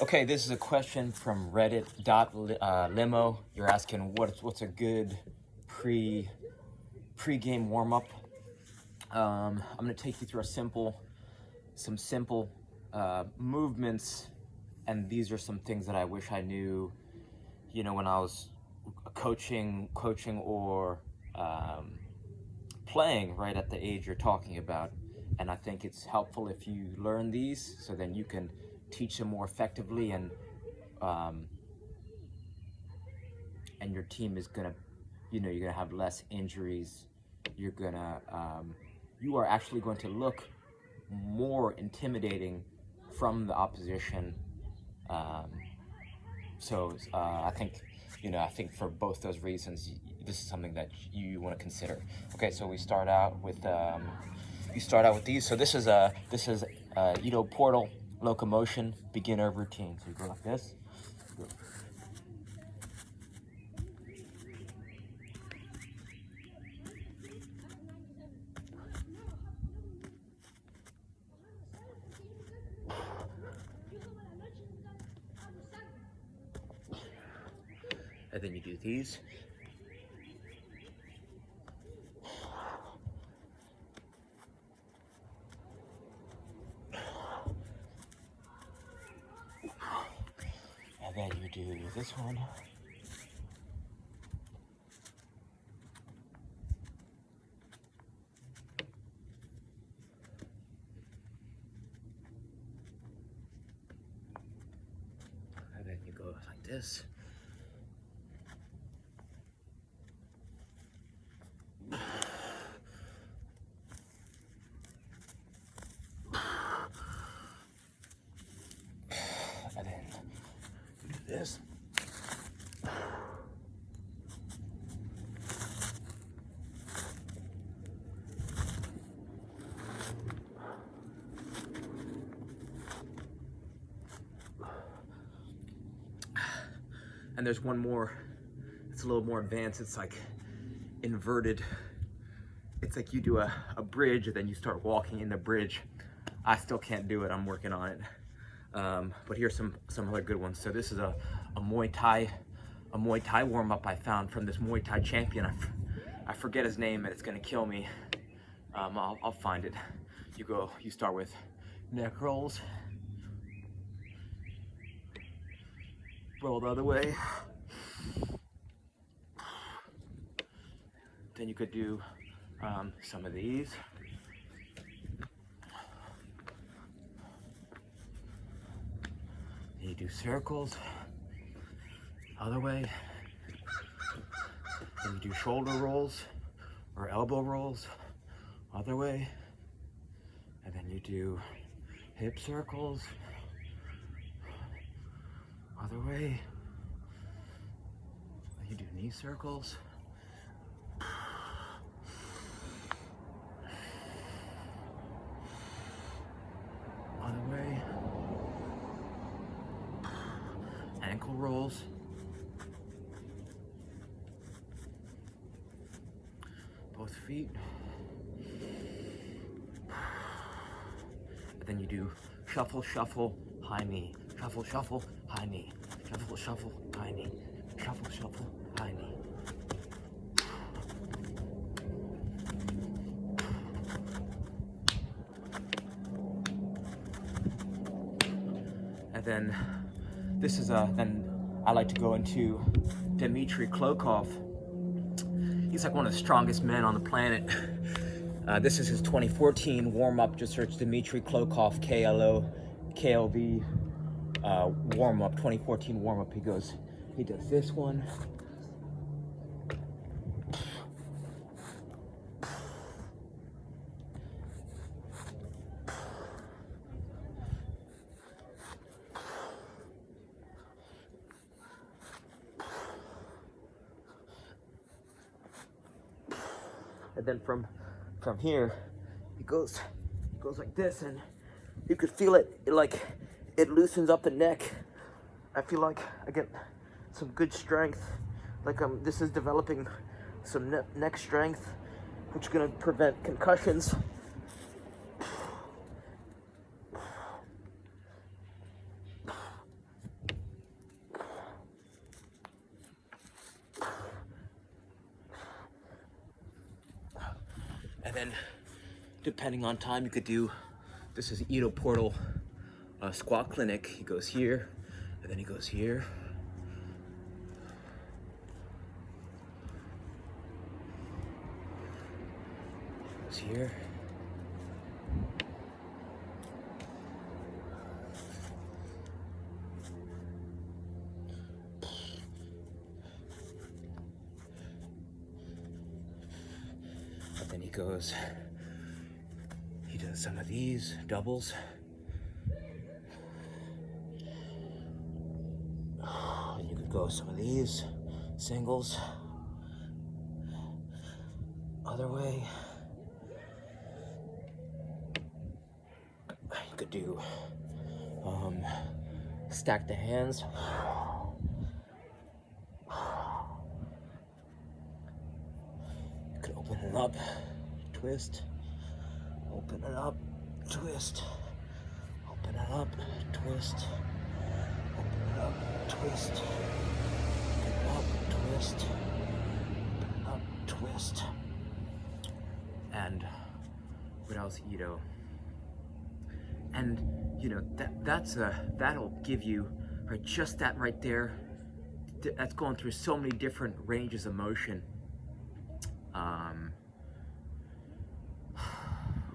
Okay, this is a question from Reddit.limo. You're asking what's a good pre-game warm-up. I'm gonna take you through some simple movements, and these are some things that I wish I knew, when I was coaching or playing right at the age you're talking about. And I think it's helpful if you learn these, so then you can teach them more effectively, and your team is gonna, you're gonna have less injuries. You are actually going to look more intimidating from the opposition. I think for both those reasons, this is something that you want to consider. Okay, so we start out with these. So this is Edo Portal locomotion beginner routine. So you go like this. And then you do these. And then you do this one. And then you go like this. And then you do this. And there's one more, it's a little more advanced. It's like inverted. It's like you do a bridge and then you start walking in the bridge. I still can't do it, I'm working on it. But here's some other good ones. So this is a Muay Thai warm-up I found from this Muay Thai champion. I forget his name and it's gonna kill me. I'll find it. You start with neck rolls. Roll the other way. Then you could do some of these. Then you do circles. Other way. Then you do shoulder rolls or elbow rolls. Other way. And then you do hip circles. Other way. You do knee circles. Other way. Ankle rolls. Both feet. And then you do shuffle, shuffle, high knee. Shuffle, shuffle, high knee. Shuffle, shuffle, high knee. Shuffle, shuffle, high knee. And then this is then I like to go into Dmitry Klokov. He's like one of the strongest men on the planet. This is his 2014 warm-up. Just search Dmitry Klokov, KLV warm-up, 2014 warm-up. He does this one. And then from here, it goes like this, and you could feel it like it loosens up the neck. I feel like I get some good strength. Like this is developing some neck strength, which is gonna prevent concussions. then depending on time, you could do, this is Ito Portal squat clinic. He goes here, and then he goes here. Goes here. And then he does some of these doubles. And you could go some of these singles. Other way. You could do stack the hands. You could open it up, twist, open it up, twist, open it up, twist, open it up, twist, open it up, twist, open it up, twist. And what else, Ito? And you know, that'll give you, right, just that right there, that's going through so many different ranges of motion.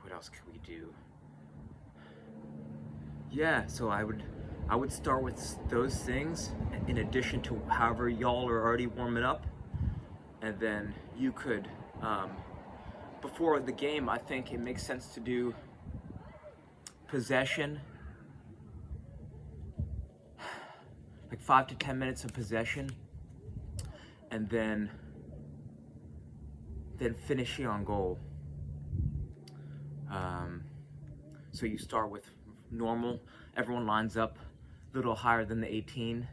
What else could we do? Yeah, so I would start with those things in addition to however y'all are already warming up, and then you could before the game, I think it makes sense to do possession, like 5 to 10 minutes of possession, and then finishing on goal. So you start with normal, everyone lines up a little higher than the 18,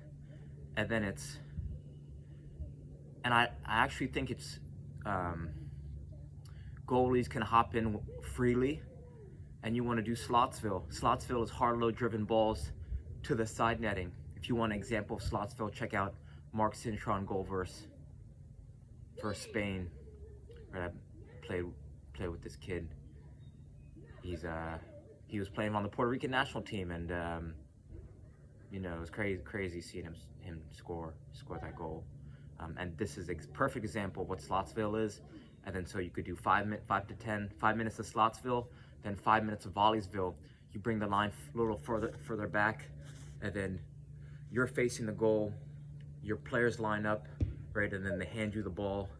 and then I actually think it's goalies can hop in freely, and you want to do Slotsville. Slotsville is hard load driven balls to the side netting. If you want an example of Slotsville, check out Mark Cintron goal versus Spain. Right, I played with this kid. He was playing on the Puerto Rican national team, and you know, it was crazy seeing him score that goal. And this is a perfect example of what Slotsville is. And then so you could do 5 minutes of Slotsville, then 5 minutes of Volleysville. You bring the line a little further back, and then you're facing the goal. Your players line up, right, and then they hand you the ball.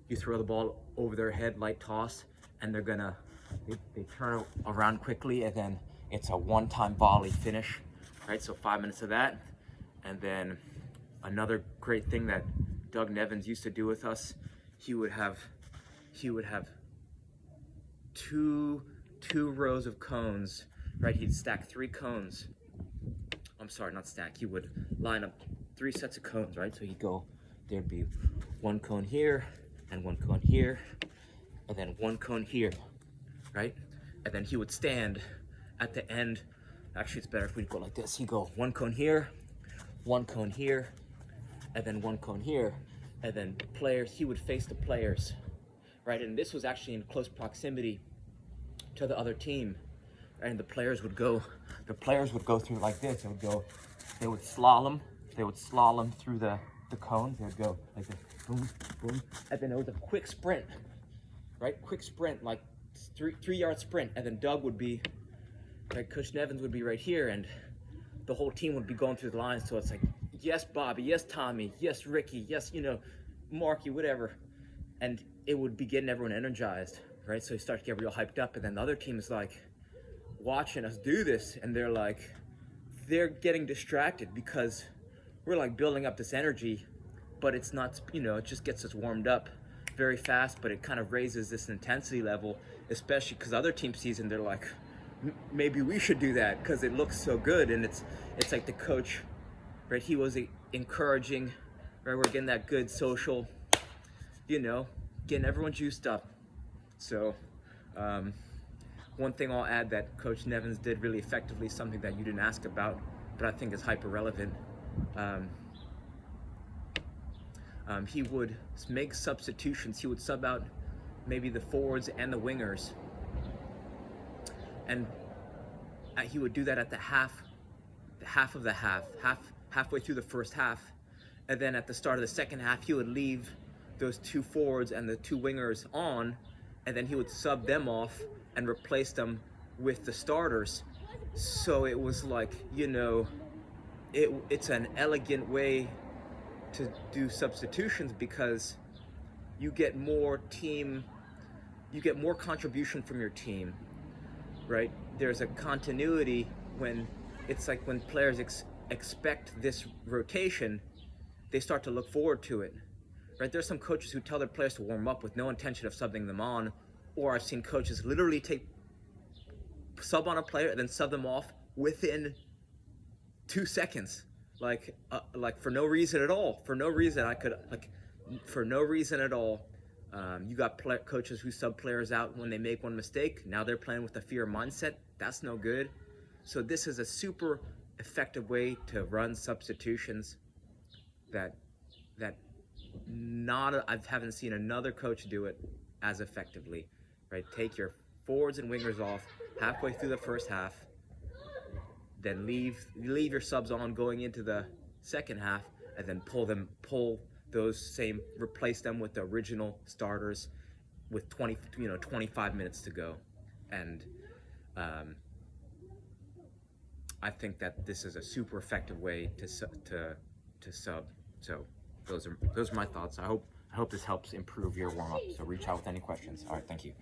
You throw the ball over their head, light toss, and they turn around quickly, and then it's a one-time volley finish, right? So 5 minutes of that, and then another great thing that Doug Nevins used to do with us, he would have two rows of cones, right? He'd stack 3 cones. I'm sorry, not stack. He would line up 3 sets of cones, right? So he'd go, there'd be 1 cone here, and 1 cone here, and then 1 cone here, right? And then he would stand at the end. Actually, it's better if we go like this. He'd go 1 cone here, 1 cone here, and then 1 cone here. And then he would face the players, right? And this was actually in close proximity to the other team. And the players would go through like this. They would slalom through the cones. They would go like this, boom, boom. And then there was a quick sprint, right? Quick sprint, like 3-yard sprint. And then Doug would be, right, Coach Nevins would be right here, and the whole team would be going through the lines. So it's like, yes, Bobby, yes, Tommy, yes, Ricky, yes, you know, Marky, whatever. And it would be getting everyone energized, right? So you start to get real hyped up, and then the other team is like watching us do this, and they're getting distracted because we're like building up this energy, but it's not, you know, it just gets us warmed up very fast, but it kind of raises this intensity level, especially because other team sees and they're like, maybe we should do that because it looks so good. And it's like the coach, right, he was encouraging, right, we're getting that good social, you know, getting everyone juiced up. So one thing I'll add that Coach Nevins did really effectively, something that you didn't ask about, but I think is hyper relevant. He would make substitutions. He would sub out maybe the forwards and the wingers, and he would do that at the halfway through the first half, and then at the start of the second half he would leave those two forwards and the two wingers on, and then he would sub them off and replace them with the starters. So it was like, you know, it's an elegant way to do substitutions, because you get more contribution from your team, right? There's a continuity when it's like when players expect this rotation, they start to look forward to it, right? There's some coaches who tell their players to warm up with no intention of subbing them on, or I've seen coaches literally sub on a player and then sub them off within 2 seconds, like for no reason at all. For no reason at all. You got coaches who sub players out when they make one mistake. Now they're playing with a fear mindset. That's no good. So this is a super effective way to run substitutions that I haven't seen another coach do it as effectively, right? Take your forwards and wingers off halfway through the first half, then leave your subs on going into the second half, and then replace them with the original starters with 25 minutes to go. And I think that this is a super effective way to sub. So those are my thoughts. I hope this helps improve your warm up. So reach out with any questions. All right, thank you.